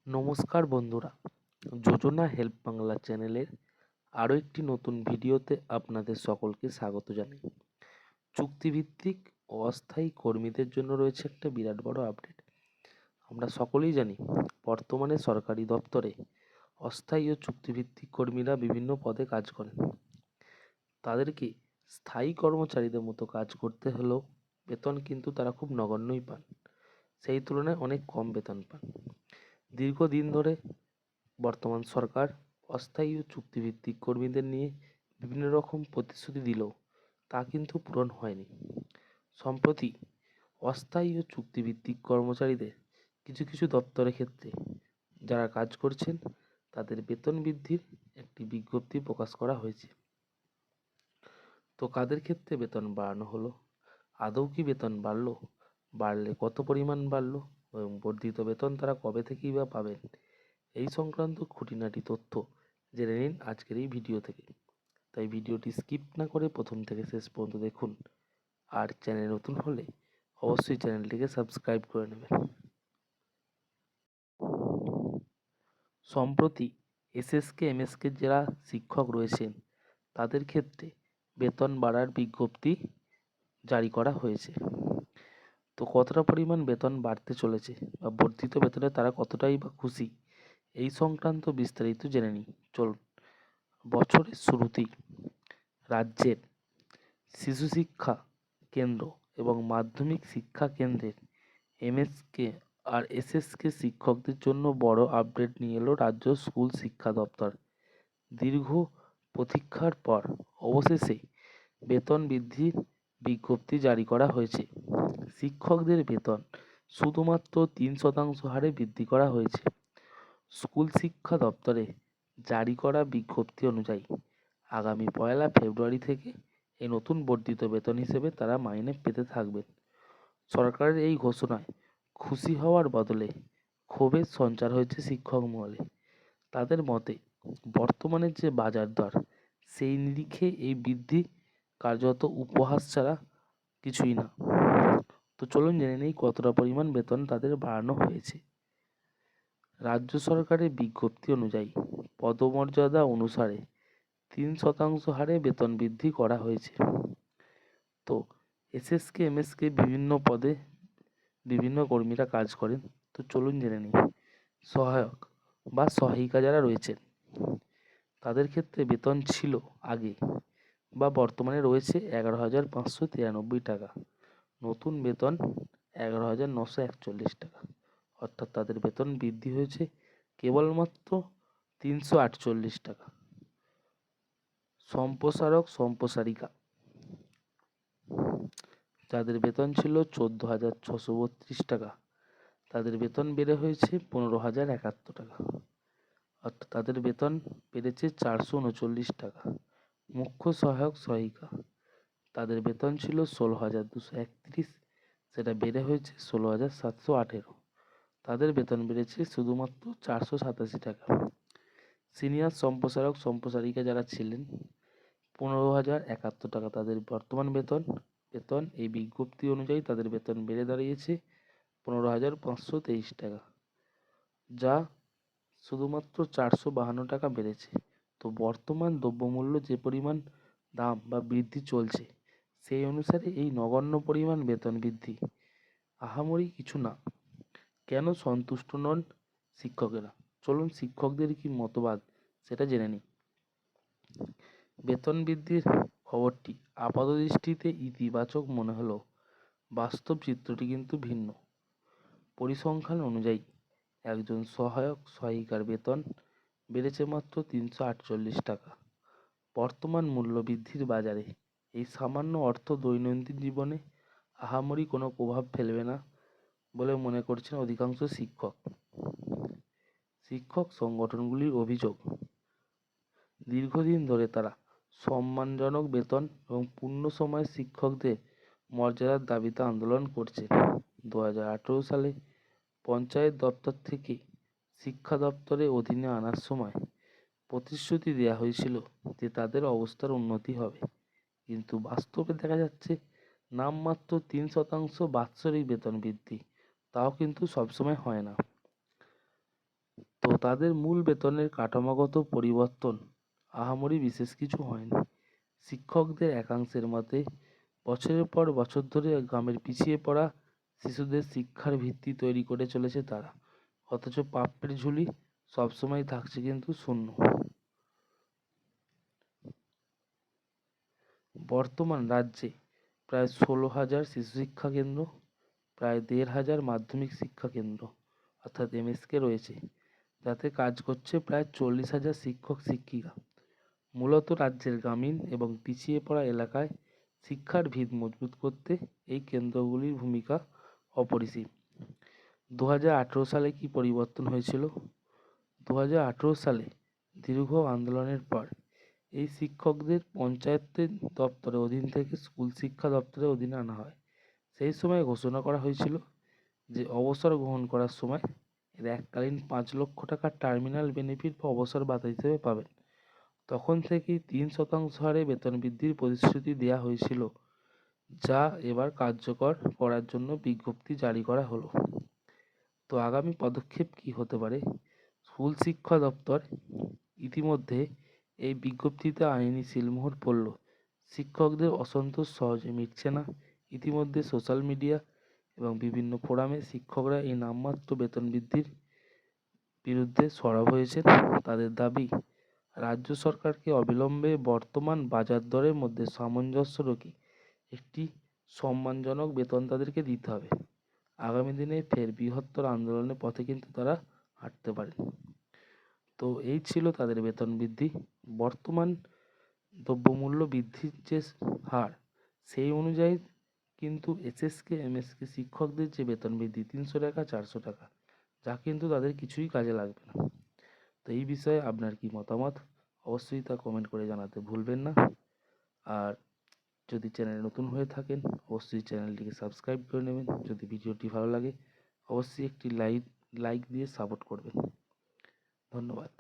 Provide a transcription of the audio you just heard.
নমস্কার বন্ধুরা, যোজনা হেল্প বাংলা চ্যানেলের আরও একটি নতুন ভিডিওতে আপনাদের সকলকে স্বাগত জানাই। চুক্তিভিত্তিক ও অস্থায়ী কর্মীদের জন্য রয়েছে একটা বিরাট বড় আপডেট। আমরা সকলেই জানি বর্তমানে সরকারি দপ্তরে অস্থায়ী ও চুক্তিভিত্তিক কর্মীরা বিভিন্ন পদে কাজ করেন। তাদেরকে স্থায়ী কর্মচারীদের মতো কাজ করতে হলেও বেতন কিন্তু তারা খুব নগণ্যই পান, সেই তুলনায় অনেক কম বেতন পান। দীর্ঘদিন ধরে বর্তমান সরকার অস্থায়ী ও চুক্তিভিত্তিক কর্মীদের নিয়ে বিভিন্ন রকম প্রতিশ্রুতি দিলেও তা কিন্তু পূরণ হয়নি। সম্প্রতি অস্থায়ী ও চুক্তিভিত্তিক কর্মচারীদের কিছু কিছু দপ্তরের ক্ষেত্রে যারা কাজ করছেন তাদের বেতন বৃদ্ধির একটি বিজ্ঞপ্তি প্রকাশ করা হয়েছে। তো কাদের ক্ষেত্রে বেতন বাড়ানো হলো, আদৌ কি বেতন বাড়লো, বাড়লে কত পরিমাণ বাড়লো এবং বর্ধিত বেতন তারা কবে থেকেই বা পাবেন, এই সংক্রান্ত খুঁটিনাটি তথ্য জেনে নিন আজকের এই ভিডিও থেকে। তাই ভিডিওটি স্কিপ না করে প্রথম থেকে শেষ পর্যন্ত দেখুন। আর চ্যানেল নতুন হলে অবশ্যই চ্যানেলটিকে সাবস্ক্রাইব করে নেবেন। সম্প্রতি এসএসকে এমএসকে যারা শিক্ষক রয়েছেন তাদের ক্ষেত্রে বেতন বাড়ার বিজ্ঞপ্তি জারি করা হয়েছে। তো কতটা পরিমাণ বেতন বাড়তে চলেছে বা বর্ধিত বেতনে তারা কতটাই বা খুশি, এই সংক্রান্ত বিস্তারিত জেনে নিই। চলুন। বছরের শুরুতেই রাজ্যের শিশু শিক্ষা কেন্দ্র এবং মাধ্যমিক শিক্ষা কেন্দ্রের এমএসকে আর এসএসকে শিক্ষকদের জন্য বড় আপডেট নিয়ে এলো রাজ্য স্কুল শিক্ষা দপ্তর। দীর্ঘ প্রতীক্ষার পর অবশেষে বেতন বৃদ্ধির বিজ্ঞপ্তি জারি করা হয়েছে। শিক্ষকদের বেতন শুধুমাত্র 3% হারে বৃদ্ধি করা হয়েছে। স্কুল শিক্ষা দপ্তরে জারি করা বিজ্ঞপ্তি অনুযায়ী আগামী 1 ফেব্রুয়ারি থেকে এই নতুন বর্ধিত বেতন হিসেবে তারা মাইনে পেতে থাকবেন। সরকারের এই ঘোষণায় খুশি হওয়ার বদলে ক্ষোভের সঞ্চার হয়েছে শিক্ষক মহলে। তাদের মতে বর্তমানের যে বাজার দর, সেই নিরিখে এই বৃদ্ধি কার্যত উপহাস ছাড়া কিছুই না। তো চলুন জেনে নেই কতটা পরিমাণ বেতন তাদের বাড়ানো হয়েছে। রাজ্য সরকারের বিজ্ঞপ্তি অনুযায়ী পদমর্যাদা অনুসারে 3% হারে বেতন বৃদ্ধি করা হয়েছে। তো এসএসকে এমএসকে বিভিন্ন পদে বিভিন্ন কর্মীরা কাজ করেন। তো চলুন জেনে নিই। সহায়ক বা সহায়িকা যারা রয়েছেন তাদের ক্ষেত্রে বেতন ছিল আগে বা বর্তমানে রয়েছে 11,593 টাকা। নতুন বেতন 11,941 টাকা, অর্থাৎ তাদের বেতন বৃদ্ধি হয়েছে কেবলমাত্র 348 টাকা। সম্প্রসারক সম্প্রসারিকা যাদের বেতন ছিল 14,632 টাকা, তাদের বেতন বেড়ে হয়েছে 15,071 টাকা, অর্থাৎ তাদের বেতন বেড়েছে 439 টাকা। মুখ্য সহায়ক সহায়িকা তাদের বেতন ছিল 16,231, সেটা বেড়ে হয়েছে 16,718। তাদের বেতন বেড়েছে শুধুমাত্র 487 টাকা। সিনিয়র সম্প্রসারক সম্প্রসারিকা যারা ছিলেন 15,071 টাকা তাদের বর্তমান বেতন এই বিজ্ঞপ্তি অনুযায়ী তাদের বেতন বেড়ে দাঁড়িয়েছে 15,523 টাকা, যা শুধুমাত্র 452 টাকা বেড়েছে। তো বর্তমান দ্রব্যমূল্য যে পরিমাণ দাম বা বৃদ্ধি চলছে, সেই অনুসারে এই নগণ্য পরিমাণ বেতন বৃদ্ধি আহামরি কিছু না। কেন সন্তুষ্ট নন শিক্ষকেরা? চলুন শিক্ষকদের কি মতবাদ সেটা জেনে নিই। বেতন বৃদ্ধির খবরটি আপাতদৃষ্টিতে ইতিবাচক মনে হলেও বাস্তব চিত্রটি কিন্তু ভিন্ন। পরিসংখ্যান অনুযায়ী একজন সহায়ক সহায়িকার বেতন বেড়েছে মাত্র 348 টাকা। বর্তমান মূল্য বৃদ্ধির বাজারে এই সামান্য অর্থ দৈনন্দিন জীবনে আহামরি কোনো প্রভাব ফেলবে না বলে মনে করছেন অধিকাংশ শিক্ষক। শিক্ষক সংগঠনগুলির অভিযোগ, দীর্ঘদিন ধরে তারা সম্মানজনক বেতন এবং পূর্ণ সময় শিক্ষকদের মর্যাদার দাবিতে আন্দোলন করছে। 2018 সালে পঞ্চায়েত দপ্তর থেকে শিক্ষা দপ্তরের অধীনে আনার সময় প্রতিশ্রুতি দেওয়া হয়েছিল যে তাদের অবস্থার উন্নতি হবে, কিন্তু বাস্তবে দেখা যাচ্ছে নামমাত্র 3% বাৎসরিক বেতন বৃদ্ধি, তাও কিন্তু সবসময় হয় না। তাদের মূল বেতনের কাঠামোগত পরিবর্তন আহামরি বিশেষ কিছু হয়নি। শিক্ষকদের একাংশের মতে বছরের পর বছর ধরে গ্রামের পিছিয়ে পড়া শিশুদের শিক্ষার ভিত্তি তৈরি করে চলেছে তারা, অথচ প্রাপ্যের ঝুলি সবসময় থাকছে কিন্তু শূন্য। বর্তমান রাজ্যে প্রায় 16,000 শিশু শিক্ষা কেন্দ্র, প্রায় 1,500 মাধ্যমিক শিক্ষা কেন্দ্র অর্থাৎ এমএসকে রয়েছে, যাতে কাজ করছে প্রায় 40,000 শিক্ষক শিক্ষিকা। মূলত রাজ্যের গ্রামীণ এবং পিছিয়ে পড়া এলাকায় শিক্ষার ভিত মজবুত করতে এই কেন্দ্রগুলির ভূমিকা অপরিসীম। 2018 সালে কি পরিবর্তন হয়েছিল? 2018 সালে দীর্ঘ আন্দোলনের পর এই শিক্ষকদের পঞ্চায়েতের দপ্তরের অধীন থেকে স্কুল শিক্ষা দপ্তরের অধীনে আনা হয়। সেই সময় ঘোষণা করা হয়েছিল যে অবসর গ্রহণ করার সময় এর এককালীন 5 লক্ষ টাকার টার্মিনাল বেনিফিট বা অবসর ভাতা হিসেবে পাবেন। তখন থেকেই 3% হারে বেতন বৃদ্ধির প্রতিশ্রুতি দেওয়া হয়েছিল, যা এবার কার্যকর করার জন্য বিজ্ঞপ্তি জারি করা হলো। তো আগামী পদক্ষেপ কি হতে পারে? স্কুল শিক্ষা দপ্তর ইতিমধ্যে এই বিজ্ঞপ্তিতে আইনি সিলমোহর পড়ল। শিক্ষকদের অসন্তোষ সহজে মিটছে না। ইতিমধ্যে সোশ্যাল মিডিয়া এবং বিভিন্ন ফোরামে শিক্ষকরা এই নামমাত্র বেতন বৃদ্ধির বিরুদ্ধে সরব হয়েছে। তাদের দাবি, রাজ্য সরকারকে অবিলম্বে বর্তমান বাজার দরের মধ্যে সামঞ্জস্য রেখে একটি সম্মানজনক বেতন তাদেরকে দিতে হবে। আগামী দিনে ফের বৃহত্তর আন্দোলনের পথে কিন্তু তারা হাঁটতে পারে। তো এই ছিল তাদের বেতন বৃদ্ধি। বর্তমান দ্রব্যমূল্য বৃদ্ধির যে হার, সেই অনুযায়ী কিন্তু এসএসকে এমএসকে শিক্ষকদের যে বেতন বৃদ্ধি 300 টাকা 400 টাকা, যা কিন্তু তাদের কিছুই কাজে লাগবে না। তো এই বিষয়ে আপনার কি মতামত? অবশ্যই তা কমেন্ট করে জানাতে ভুলবেন না। আর যদি চ্যানেলে নতুন হয়ে থাকেন অবশ্যই চ্যানেলটিকে সাবস্ক্রাইব করে নেবেন। যদি ভিডিওটি ভালো লাগে অবশ্যই একটি লাইক দিয়ে সাপোর্ট করবেন। ধন্যবাদ।